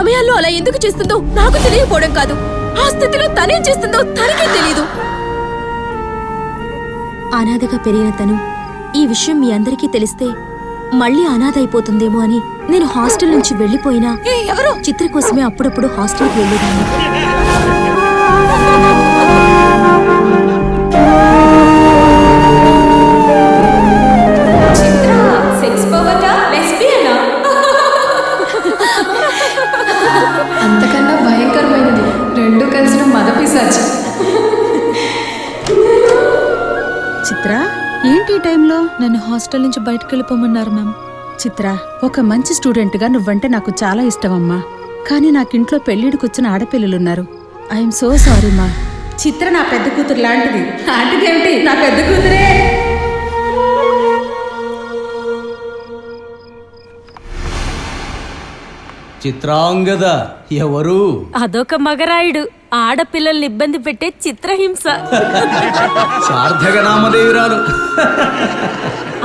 సమయాల్లో అలా ఎందుకు చేస్తుందో నాకు తెలియకపోవడం కాదు, ఆ స్థితిలో తనేం చేస్తుందో తనకే తెలీదు. అనాథగా పెరిగిన తను ఈ విషయం మీ అందరికీ తెలిస్తే మళ్ళీ అనాథ అయిపోతుందేమో అని నేను హాస్టల్ నుంచి వెళ్లిపోయినా ఎవరో చిత్ర కోసమే అప్పుడప్పుడు హాస్టల్కి వెళ్ళేదాన్ని. అంతకన్నా భయంకరమైనది రెండు కలిసిన మదపిశాచి. చిత్ర, ఏంటి ఈ టైంలో? నన్ను హాస్టల్ నుంచి బయటకు వెళ్ళిపోమన్నారు మ్యామ్. చిత్ర, ఒక మంచి స్టూడెంట్గా నువ్వంటే నాకు చాలా ఇష్టమమ్మా. కానీ నాకింట్లో పెళ్లిడికొచ్చిన ఆడపిల్లలున్నారు. ఐఎమ్ సో సారీ మా. చిత్ర నా పెద్ద కూతురు లాంటిది. లాంటిదేమిటి, నా పెద్ద కూతురే. చిత్రాంగద ఎవరు? అదొక మగరాయుడు, ఆడపిల్లల్ని ఇబ్బంది పెట్టే చిత్రహింస. సార్థక నామధేయురాలు.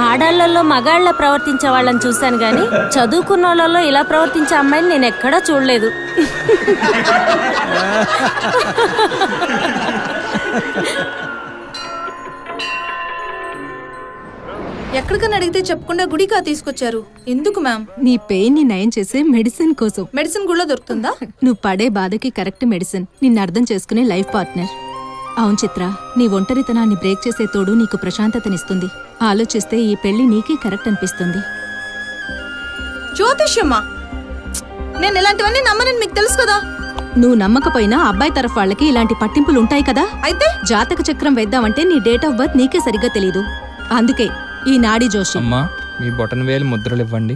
ఆడాళ్లలో మగాళ్ల ప్రవర్తించే వాళ్ళని చూశాను గాని చదువుకున్న వాళ్ళలో ఇలా ప్రవర్తించే అమ్మాయిని నేను ఎక్కడా చూడలేదు. ఎక్కడికని అడిగితే చెప్పకుండా గుడికా తీసుకొచ్చారు. ఎందుకు మ్యామ్? నీ పెయిన్ ని నయం చేసే మెడిసిన్ కోసం. మెడిసిన్ కూడా దొరుకుతుందా? నువ్వు పడే బాధకి కరెక్ట్ మెడిసిన్ నిన్ను అర్థం చేసుకునే లైఫ్ పార్ట్నర్. అవును చిత్ర, నీ ఒంటరితనాన్ని బ్రేక్ చేసే తోడు నీకు ప్రశాంతతనిస్తుంది. ఆలోచిస్తే ఈ పెళ్లి నీకే కరెక్ట్ అనిపిస్తుంది. జ్యోతిష్యమ్మా, నేను ఇలాంటివన్నీ నమ్మనని మీకు తెలుసు కదా. నువ్వు నమ్మకపోయినా అబ్బాయి తరఫు వాళ్ళకి ఇలాంటి పట్టింపులు ఉంటాయి కదా. అయితే జాతక చక్రం వేద్దామంటే నీ డేట్ ఆఫ్ బర్త్ నీకే సరిగ్గా తెలీదు. అందుకే ఈ నాడి జోషి. అమ్మా, మీ బొటన వేలు ముద్రలు ఇవ్వండి.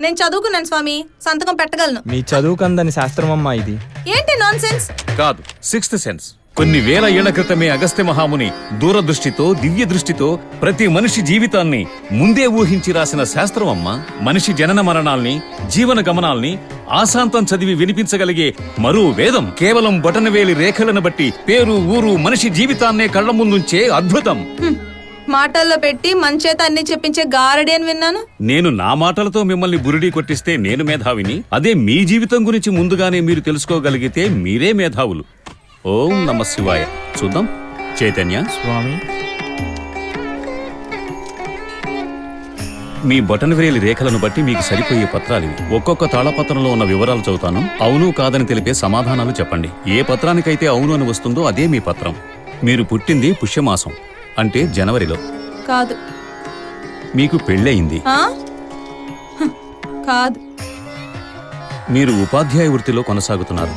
నేను చదువుకున్నాను స్వామి, సంతకం పెట్టగలను. మీ చదువుకందని శాస్త్రం అమ్మా ఇది. ఏంటి నాన్ సెన్స్? కాదు, సిక్స్త్ సెన్స్. కొన్ని వేల ఏళ్ల క్రితమే అగస్త్య మహాముని దూరదృష్టితో, దివ్య దృష్టితో ప్రతి మనిషి జీవితాన్ని ముందే ఊహించి రాసిన శాస్త్రం అమ్మా. మనిషి జనన మరణాల్ని, జీవన గమనాల్ని ఆశాంతం చదివి వినిపించగలిగే మరో వేదం. కేవలం బొటనవేలి రేఖలను బట్టి పేరు, ఊరు, మనిషి జీవితాన్నే కళ్ల ముందుంచే అద్భుతం. మాటల్లో పెట్టి మంచేత అన్ని చెప్పించే గారడి అని విన్నాను. నేను నా మాటలతో మిమ్మల్ని బురిడీ కొట్టిస్తే నేను మేధావిని. అదే మీ జీవితం గురించి ముందుగానే మీరు తెలుసుకోగలిగితే మీరే మేధావులు. ఓం నమ శివాయ. చూద్దాం. చైతన్య స్వామి, మీ బొటనవేలి రేఖలను బట్టి మీకు సరిపోయే పత్రాలివి. ఒక్కొక్క తాళపత్రంలో ఉన్న వివరాలు చదువుతాను. అవును కాదని తెలిపే సమాధానాలు చెప్పండి. ఏ పత్రానికైతే అవును అని వస్తుందో అదే మీ పత్రం. మీరు పుట్టింది పుష్యమాసం, అంటే జనవరిలో. కాదు. మీకు పెళ్ళయింది. కాదు. మీరు ఉపాధ్యాయ వృత్తిలో కొనసాగుతున్నారు.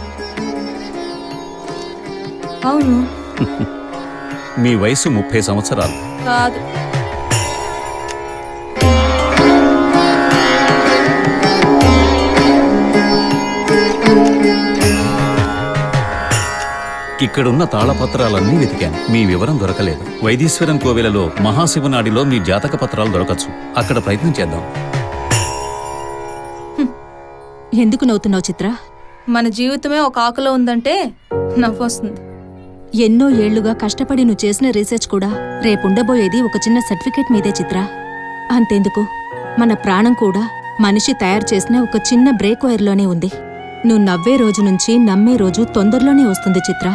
అవును. మీ వయసు 30 సంవత్సరాలు. కాదు. ఇక్కడున్న తాళపత్రాలన్నీ వెతికాను, మీ వివరం దొరకలేదు. వైదీశ్వరన్ కోవెలలో మహాశివనాడిలో మీ జాతక పత్రాలు దొరకచ్చు. అక్కడ ప్రయత్నం చేద్దాం. ఎందుకు నవ్వుతున్నావు చిత్ర? మన జీవితమే ఒక ఆకులో ఉందంటే నవ్వొస్తుంది. ఎన్నో ఏళ్లుగా కష్టపడి నువ్వు చేసిన రీసెర్చ్ కూడా రేపుండబోయేది ఒక చిన్న సర్టిఫికేట్ మీదే చిత్ర. అంతెందుకు, మన ప్రాణం కూడా మనిషి తయారు చేసిన ఒక చిన్న బ్రేక్ వైర్లోనే ఉంది. నువ్వు నవ్వే రోజు నుంచి నమ్మే రోజు తొందరలోనే వస్తుంది చిత్ర.